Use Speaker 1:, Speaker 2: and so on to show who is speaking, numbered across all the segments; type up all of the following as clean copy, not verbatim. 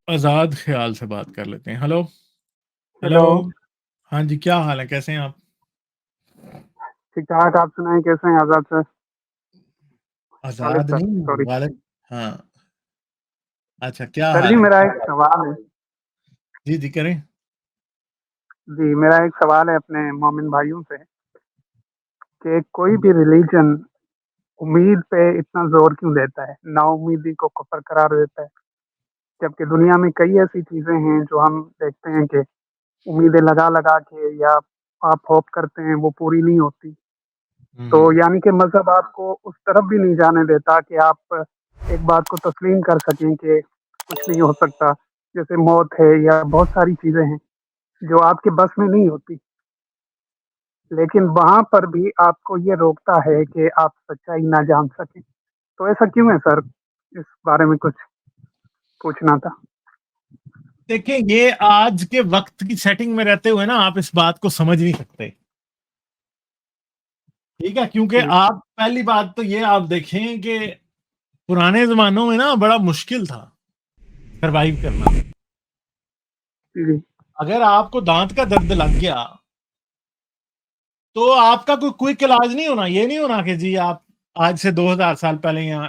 Speaker 1: आजाद ख्याल से बात कर लेते हैं। हेलो। हेलो।
Speaker 2: हेलो।
Speaker 1: हाँ जी, क्या हाल है, कैसे हैं आप?
Speaker 2: ठीक ठाक, आप सुनाएं कैसे हैं आजाद सर? वालिद
Speaker 1: आजाद
Speaker 2: सर,
Speaker 1: नहीं,
Speaker 2: सॉरी।
Speaker 1: वाले। हाँ। अच्छा, क्या
Speaker 2: सर जी,
Speaker 1: हाल है,
Speaker 2: मेरा
Speaker 1: क्या
Speaker 2: एक
Speaker 1: बात?
Speaker 2: सवाल है।
Speaker 1: जी जी, करें।
Speaker 2: जी, मेरा एक सवाल है अपने मोमिन भाइयों से कि कोई भी रिलीजन उम्मीद पे इतना जोर क्यों देता है, नाउम्मीदी को कुफर करार देता है, जबकि दुनिया में कई ऐसी चीजें हैं जो हम देखते हैं कि उम्मीदें लगा लगा के या आप होप करते हैं वो पूरी नहीं होती। तो
Speaker 1: हम्म।
Speaker 2: यानी कि मजहब आपको उस तरफ भी नहीं जाने देता कि आप एक बात को तस्लीम कर सकें कि कुछ नहीं हो सकता, जैसे मौत है या बहुत सारी चीजें हैं जो आपके बस में नहीं होती। लेकिन वहां पर भी आपको ये रोकता है कि आप सच्चाई ना जान सकें। तो ऐसा क्यों है सर? इस बारे में कुछ पूछना था।
Speaker 1: देखिए, ये आज के वक्त की सेटिंग में रहते हुए ना आप इस बात को समझ नहीं सकते। ठीक है, क्योंकि
Speaker 2: जी
Speaker 1: आप पहली बात तो ये आप देखें कि पुराने जमानों में ना बड़ा मुश्किल था सरवाइव करना।
Speaker 2: जी।
Speaker 1: अगर आपको दांत का दर्द लग गया तो आपका कोई क्विक इलाज नहीं होना। ये नहीं होना कि जी आप आज से 2000 साल पहले या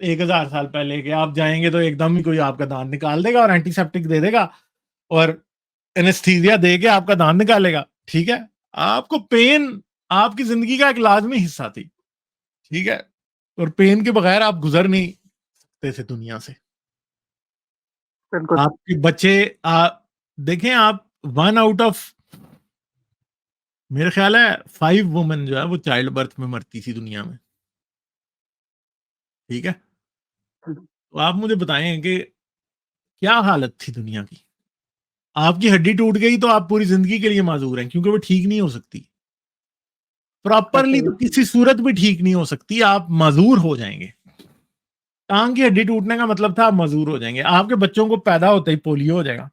Speaker 1: 1000 साल पहले के आप जाएंगे तो एकदम ही कोई आपका दांत निकाल देगा और एंटीसेप्टिक दे देगा और एनेस्थीसिया दे के आपका दांत निकालेगा। ठीक है। आपको पेन आपकी जिंदगी का एक लाजमी हिस्सा थी। ठीक है। और पेन के बगैर आप गुजर नहीं सकते थे दुनिया से।
Speaker 2: बिल्कुल।
Speaker 1: आपके बच्चे आप देखें, आप 1 आउट ऑफ मेरे ख्याल है 5 वुमेन जो है वो चाइल्ड बर्थ में मरती थी दुनिया में। ठीक है। तो आप मुझे बताएं कि क्या हालत थी दुनिया की। आपकी हड्डी टूट गई तो आप पूरी जिंदगी के लिए माजूर हैं, क्योंकि वो ठीक नहीं हो सकती।
Speaker 2: ऐसे
Speaker 1: प्रॉपरली
Speaker 2: ही।
Speaker 1: तो किसी सूरत भी ठीक नहीं हो सकती, आप मजूर हो जाएंगे। टांग की हड्डी टूटने का मतलब था आप मजूर हो जाएंगे। आपके बच्चों को पैदा होते ही पोलियो हो जाएगा।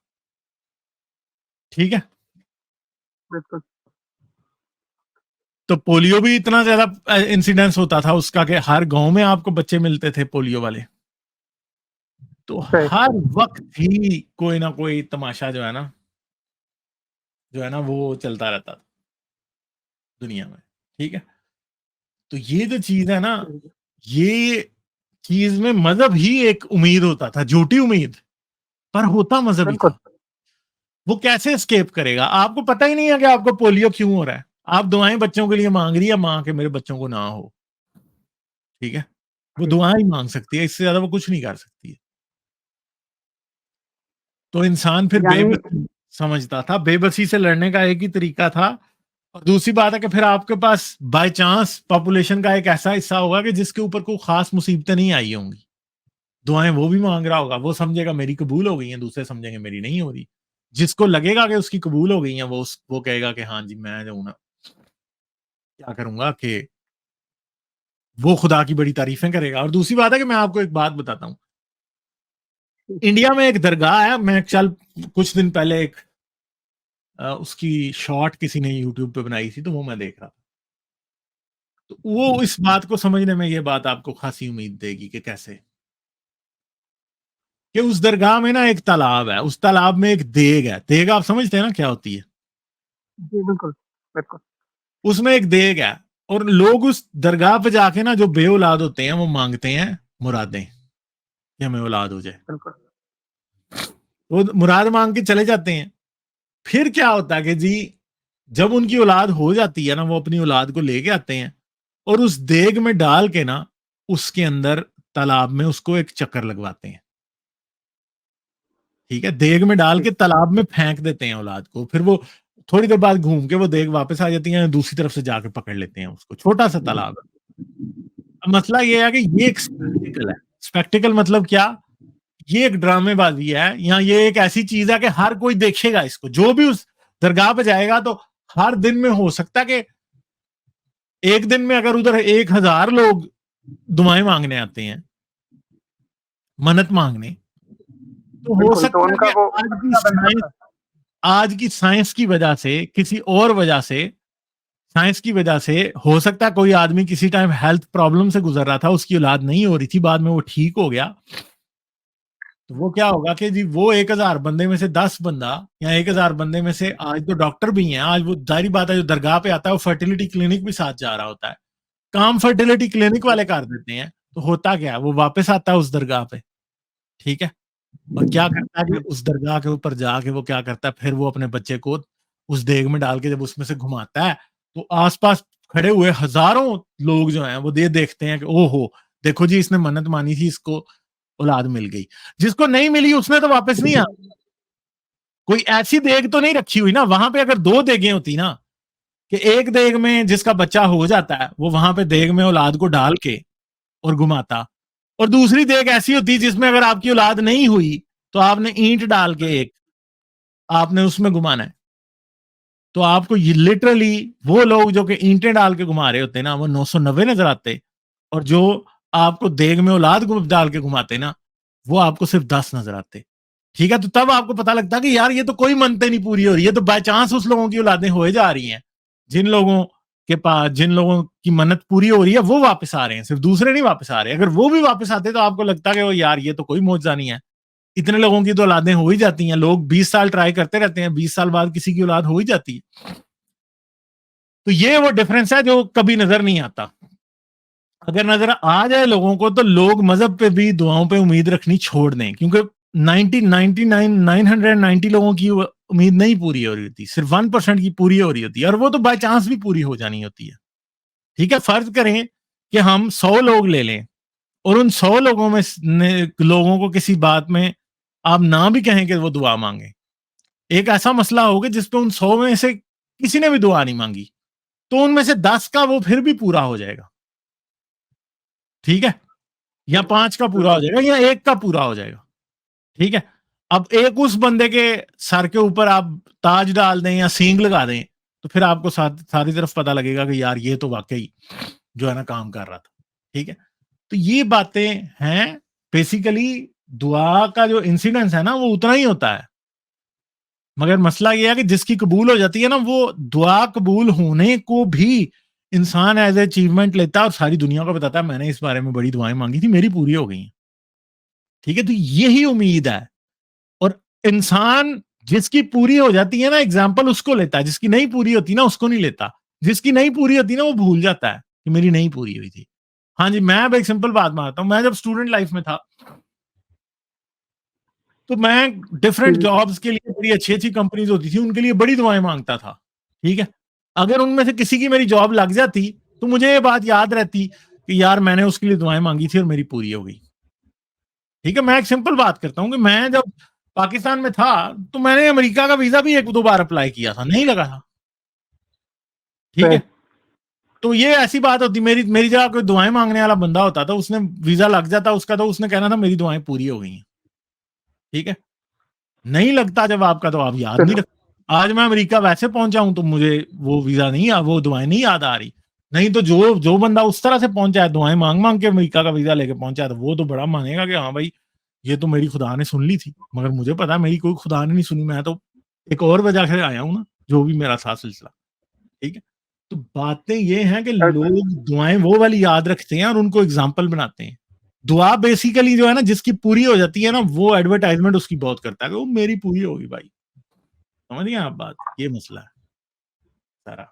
Speaker 1: ठीक है।
Speaker 2: बिल्कुल।
Speaker 1: तो पोलियो भी इतना ज्यादा इंसिडेंस होता था उसका कि हर गांव में आपको बच्चे मिलते थे पोलियो वाले। तो
Speaker 2: सही।
Speaker 1: हर वक्त ही कोई ना कोई तमाशा जो है ना वो चलता रहता था दुनिया में। ठीक है। तो ये जो चीज है ना, ये चीज में मजहब ही एक उम्मीद होता था, झूठी उम्मीद, पर होता मजहब ही
Speaker 2: बिल्कुल।
Speaker 1: था। वो कैसे एस्केप करेगा? आपको पता ही नहीं है कि आपको पोलियो क्यों हो रहा है। आप दुआएं बच्चों के लिए मांग रही है मां के मेरे बच्चों को ना हो। ठीक है। वो
Speaker 2: ठीक।
Speaker 1: दुआएं ही मांग सकती है, इससे ज्यादा वो कुछ नहीं कर सकती है। तो इंसान फिर
Speaker 2: यानी
Speaker 1: बेबसी समझता था। बेबसी से लड़ने का एक ही तरीका था। और दूसरी बात है कि फिर आपके पास बाय चांस पॉपुलेशन का एक ऐसा हिस्सा होगा कि जिसके ऊपर कोई खास मुसीबतें नहीं आई होंगी। दुआएं वो भी मांग रहा होगा, वो समझेगा मेरी कबूल हो गई हैं, दूसरे समझेंगे मेरी नहीं हो रही। जिसको लगेगा कि उसकी कबूल हो गई हैं वो कहेगा कि हाँ जी मैं जो हूं ना क्या करूंगा कि वो खुदा की बड़ी तारीफें करेगा। और दूसरी बात है कि मैं आपको एक बात बताता हूं। इंडिया में एक दरगाह है, मैं कल कुछ दिन पहले एक उसकी शॉर्ट किसी ने यूट्यूब पे बनाई थी तो वो मैं देख रहा था। तो वो इस बात को समझने में ये बात आपको खासी उम्मीद देगी कि कैसे कि उस दरगाह में ना एक तालाब है, उस तालाब में एक देग है। देग आप समझते हैं ना क्या होती है?
Speaker 2: जी। बिल्कुल। बिल्कुल।
Speaker 1: उसमें एक देग है। और लोग उस दरगाह पे जाके ना जो बे औलाद होते हैं वो मांगते हैं मुरादें कि हमें औलाद हो जाए।
Speaker 2: बिल्कुल।
Speaker 1: वो मुराद मांग के चले जाते हैं। फिर क्या होता है कि जी जब उनकी औलाद हो जाती है ना वो अपनी औलाद को लेके आते हैं और उस देग में डाल के ना उसके अंदर तालाब में उसको एक चक्कर लगवाते हैं। ठीक है। देग में डाल के
Speaker 2: ठीक।
Speaker 1: तालाब में फेंक देते हैं औलाद को। फिर वो थोड़ी देर बाद घूम के वो देग वापस आ जाती है, दूसरी तरफ से जाके पकड़ लेते हैं उसको। छोटा सा तालाब है। अब मसला ये है कि ये एक स्पेक्टिकल है। स्पेक्टिकल मतलब क्या? ये एक ड्रामेबाजी है, या ये एक ऐसी चीज है कि हर कोई देखेगा इसको। जो भी उस दरगाह पे जाएगा तो हर दिन में हो सकता है कि एक दिन में अगर उधर 1000 लोग दुआएं मांगने आते हैं, मन्नत मांगने, तो हो
Speaker 2: बिल्कुल। तो
Speaker 1: सकता है
Speaker 2: उनका
Speaker 1: कि
Speaker 2: वो
Speaker 1: आज की
Speaker 2: अच्छा बन
Speaker 1: साइंस
Speaker 2: जाता है।
Speaker 1: आज की साइंस की वजह से किसी और वजह से साइंस की वजह से हो सकता है कोई आदमी किसी टाइम हेल्थ प्रॉब्लम से गुजर रहा था, उसकी औलाद नहीं हो रही थी, बाद में वो ठीक हो गया। तो वो क्या होगा कि जी वो 1000 बंदे में से 10 बंदा या 1000 बंदे में से, आज तो डॉक्टर भी हैं, आज वो जाहिर बात है जो दरगाह पे आता है वो फर्टिलिटी क्लिनिक भी साथ जा रहा होता है, काम फर्टिलिटी क्लिनिक वाले कर देते हैं। तो होता क्या है, वो वापस आता है उस दरगाह पे, ठीक है, और क्या करता है कि उस दरगाह के ऊपर जाके वो क्या करता है, फिर वो अपने बच्चे को उस देग में डाल के जब उसमें से घुमाता है, तो आसपास खड़े हुए हजारों लोग जो हैं वो देखते हैं कि ओहो देखो जी इसने मन्नत मानी थी, इसको औलाद मिल गई। जिसको नहीं मिली उसने तो वापस नहीं आना। कोई ऐसी देग तो नहीं रखी हुई ना वहां पे, अगर 2 देगें होती ना, कि एक देग में जिसका बच्चा हो जाता है वो वहां पे देग में औलाद को डाल के और घुमाता, और दूसरी देग ऐसी होती जिसमें अगर आपकी औलाद नहीं हुई तो आपने ईंट डाल के एक आपने उसमें घुमाना है। तो आपको ये लिटरली वो लोग जो कि ईंटें डाल के घुमा रहे होते हैं ना, वो 990 नजर आते, और जो आपको देग में औलाद को डाल के घुमाते ना, वो आपको सिर्फ 10 नजर आते। ठीक है, तो तब आपको पता लगता कि यार ये तो कोई मनते नहीं पूरी हो रही है, तो बाय चांस उस लोगों की औलादें हो जा रही हैं, जिन लोगों के पास जिन लोगों की मन्नत पूरी हो रही है वो वापस आ रहे हैं, सिर्फ दूसरे नहीं वापस आ रहे। अगर वो भी वापस आते तो आपको लगता कि वो यार ये तो कोई मौजूदा नहीं है, इतने लोगों की तो औलादें हो ही जाती हैं, लोग 20 साल ट्राई करते रहते हैं, 20 साल बाद किसी की औलाद हो ही जाती है। तो ये वो डिफरेंस है जो कभी नजर नहीं आता। अगर नजर आ जाए लोगों को तो लोग मजहब पे भी दुआओं पे उम्मीद रखनी छोड़ दें, क्योंकि 990 लोगों की उम्मीद नहीं पूरी हो रही होती, सिर्फ 1% की पूरी हो रही होती है, और वो तो बाय चांस भी पूरी हो जानी होती है। ठीक है, फर्ज करें कि हम 100 लोग ले लें और उन 100 लोगों में लोगों को किसी बात में आप ना भी कहें कि वो दुआ मांगे, एक ऐसा मसला होगा जिसपे उन 100 में से किसी ने भी दुआ नहीं मांगी, तो उनमें से 10 का वो फिर भी पूरा हो जाएगा, ठीक है, या 5 का पूरा हो जाएगा या 1 का पूरा हो जाएगा। ठीक है, अब एक उस बंदे के सर के ऊपर आप ताज डाल दें या सींग लगा दें, तो फिर आपको सारी तरफ पता लगेगा कि यार ये तो वाकई जो है ना काम कर रहा था। ठीक है, तो ये बातें हैं बेसिकली। दुआ का जो इंसिडेंस है ना वो उतना ही होता है, मगर मसला ये है कि जिसकी कबूल हो जाती है ना, वो दुआ कबूल होने को भी इंसान एज ए अचीवमेंट लेता है और सारी दुनिया को बताता है मैंने इस बारे में बड़ी दुआएं मांगी थी, मेरी पूरी हो गई। ठीक है, तो यही उम्मीद है। और इंसान जिसकी पूरी हो जाती है ना, एग्जाम्पल उसको लेता है, जिसकी नहीं पूरी होती ना उसको नहीं लेता। जिसकी नहीं पूरी होती ना वो भूल जाता है कि मेरी नहीं पूरी हुई थी। हाँ जी, मैं अब एक सिंपल बात मानता हूँ, मैं जब स्टूडेंट लाइफ में था तो मैं डिफरेंट जॉब्स के लिए बड़ी अच्छी अच्छी कंपनीज होती थी उनके लिए बड़ी दुआएं मांगता था। ठीक है, अगर उनमें से किसी की मेरी जॉब लग जाती तो मुझे ये बात याद रहती कि यार मैंने उसके लिए दुआएं मांगी थी और मेरी पूरी हो गई। ठीक है, मैं एक सिंपल बात करता हूँ कि मैं जब पाकिस्तान में था तो मैंने अमेरिका का वीजा भी 1-2 बार अप्लाई किया था, नहीं लगा था। ठीक है, तो ये ऐसी बात होती, मेरी मेरी जगह कोई दुआएं मांगने वाला बंदा होता था, उसने वीजा लग जाता उसका, तो उसने कहना था मेरी दुआएं पूरी हो गई हैं। ठीक है, नहीं लगता जब आपका तो आप याद नहीं रखते। आज मैं अमेरिका वैसे पहुंचा हूं तो मुझे वो वीजा नहीं, वो दुआएं नहीं याद आ रही। नहीं तो जो जो बंदा उस तरह से पहुंचा है, दुआएं मांग मांग के अमेरिका का वीजा लेके पहुंचा है, तो वो तो बड़ा मानेगा कि हाँ भाई ये तो मेरी खुदा ने सुन ली थी। मगर मुझे पता है मेरी कोई खुदा ने नहीं सुनी, मैं तो एक और वजह से आया हूं ना, जो भी मेरा था सिलसिला। ठीक है, तो बातें ये हैं कि लोग दुआएं वो वाली याद रखते हैं और उनको एग्जाम्पल बनाते हैं। दुआ बेसिकली जो है ना जिसकी पूरी हो जाती है ना, वो एडवर्टाइजमेंट उसकी बहुत करता है कि वो मेरी पूरी होगी भाई। समझ गए आप बात, ये मसला है सारा।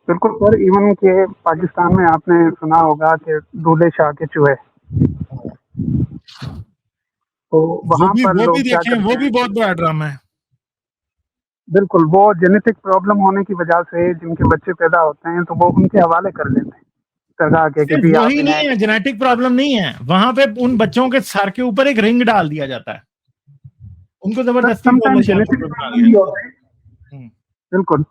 Speaker 2: बिल्कुल सर, इवन के पाकिस्तान में आपने सुना होगा कि दूल्हे शाह के चूहे, तो वहां पर
Speaker 1: वो भी
Speaker 2: लोग क्या
Speaker 1: देखें,
Speaker 2: करते
Speaker 1: वो
Speaker 2: हैं
Speaker 1: भी
Speaker 2: कि
Speaker 1: बहुत बड़ा ड्रामा है।
Speaker 2: बिल्कुल वो जेनेटिक प्रॉब्लम होने की वजह से जिनके बच्चे पैदा होते हैं तो वो उनके हवाले कर देते हैं सरकार के कि
Speaker 1: सिर्फ
Speaker 2: जी आप
Speaker 1: वही
Speaker 2: इन्हें।
Speaker 1: नहीं है, जेनेटिक प्रॉब्लम नहीं है, वहां पे उन बच्चों के सर के ऊपर एक रिंग डाल दिया जाता है, उनको
Speaker 2: सर
Speaker 1: जबरदस्ती
Speaker 2: समटाइम
Speaker 1: दूल्हे शाह
Speaker 2: जेनेटिक
Speaker 1: पे बना
Speaker 2: प्रॉब्लम
Speaker 1: दिया
Speaker 2: भी
Speaker 1: जाता
Speaker 2: होते हैं।
Speaker 1: है।
Speaker 2: बिल्कुल,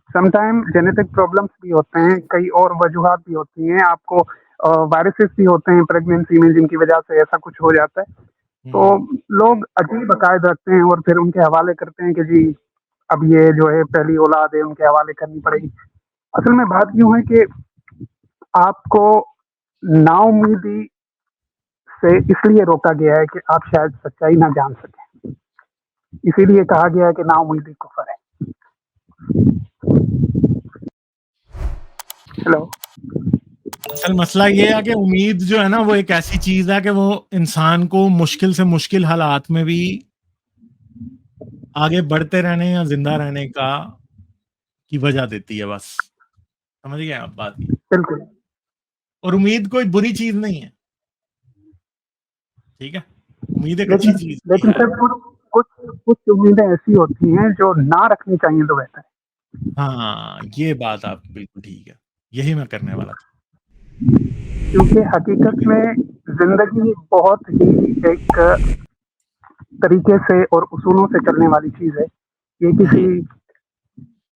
Speaker 2: समटाइम जेनेटिक प्रॉब्लम्स भी होते हैं, कई और वजूहात भी होती हैं, आपको वायरसेस भी होते हैं प्रेगनेंसी में जिनकी वजह से ऐसा कुछ हो जाता है। तो लोग अजीब अकायद रखते हैं और फिर उनके हवाले करते हैं कि जी अब ये जो है पहली औलाद है उनके हवाले करनी पड़ेगी। असल में बात यूं है कि आपको नाउम्मीदी से इसलिए रोका गया है कि आप शायद सच्चाई ना जान सकें, इसीलिए कहा गया है कि नाउम्मीदी कुफर है। हेलो।
Speaker 1: असल मसला ये है कि उम्मीद जो है ना वो एक ऐसी चीज है कि वो इंसान को मुश्किल से मुश्किल हालात में भी आगे बढ़ते रहने या जिंदा रहने का की वजह देती है बस। समझ गए आप बात की?
Speaker 2: बिल्कुल।
Speaker 1: और उम्मीद कोई बुरी चीज नहीं है, ठीक है? उम्मीद एक अच्छी
Speaker 2: लेकिन
Speaker 1: चीज भी
Speaker 2: लेकिन
Speaker 1: है।
Speaker 2: सर कुछ कुछ उम्मीदें ऐसी होती हैं जो ना रखनी चाहिए तो बेहतर है।
Speaker 1: हाँ, ये बात आपकी बिल्कुल ठीक है। यही मैं करने वाला था।
Speaker 2: क्योंकि हकीकत में जिंदगी बहुत ही एक तरीके से और उसूलों से चलने वाली चीज है। ये किसी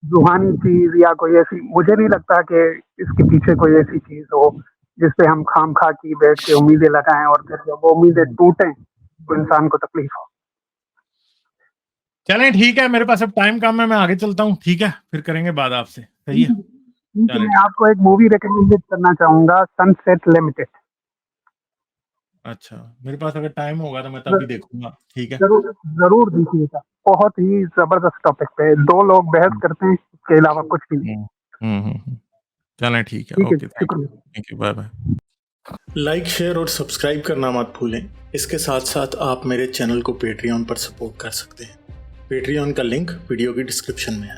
Speaker 2: रूहानी चीज या कोई ऐसी, मुझे नहीं लगता कि इसके पीछे कोई ऐसी चीज हो जिसपे हम खाम खा की बैठ के उम्मीदें लगाएं और फिर जब वो उम्मीदें टूटें तो इंसान को तकलीफ हो।
Speaker 1: चलें ठीक है, मेरे पास अब टाइम कम है, मैं आगे चलता हूँ, ठीक है? फिर करेंगे बात आपसे, सही है?
Speaker 2: ठीक है,
Speaker 1: चलें
Speaker 2: मैं आपको एक मूवी रिकमेंडेड करना चाहूंगा, सनसेट लिमिटेड।
Speaker 1: अच्छा, मेरे पास अगर टाइम होगा तो मैं तभी देखूंगा, ठीक है?
Speaker 2: जरूर जरूर देखिएगा, बहुत ही जबरदस्त टॉपिक पे दो लोग बहस करते हैं, इसके अलावा कुछ भी नहीं।
Speaker 1: चलें ठीक है,
Speaker 2: ठीक है,
Speaker 1: ओके,
Speaker 2: शुक्रिया।
Speaker 1: Thank you, bye bye. Like, share और सब्सक्राइब करना मत भूलें। इसके साथ साथ आप मेरे चैनल को पेट्रियन पर सपोर्ट कर सकते हैं। पेट्रियन का लिंक वीडियो की डिस्क्रिप्शन में है।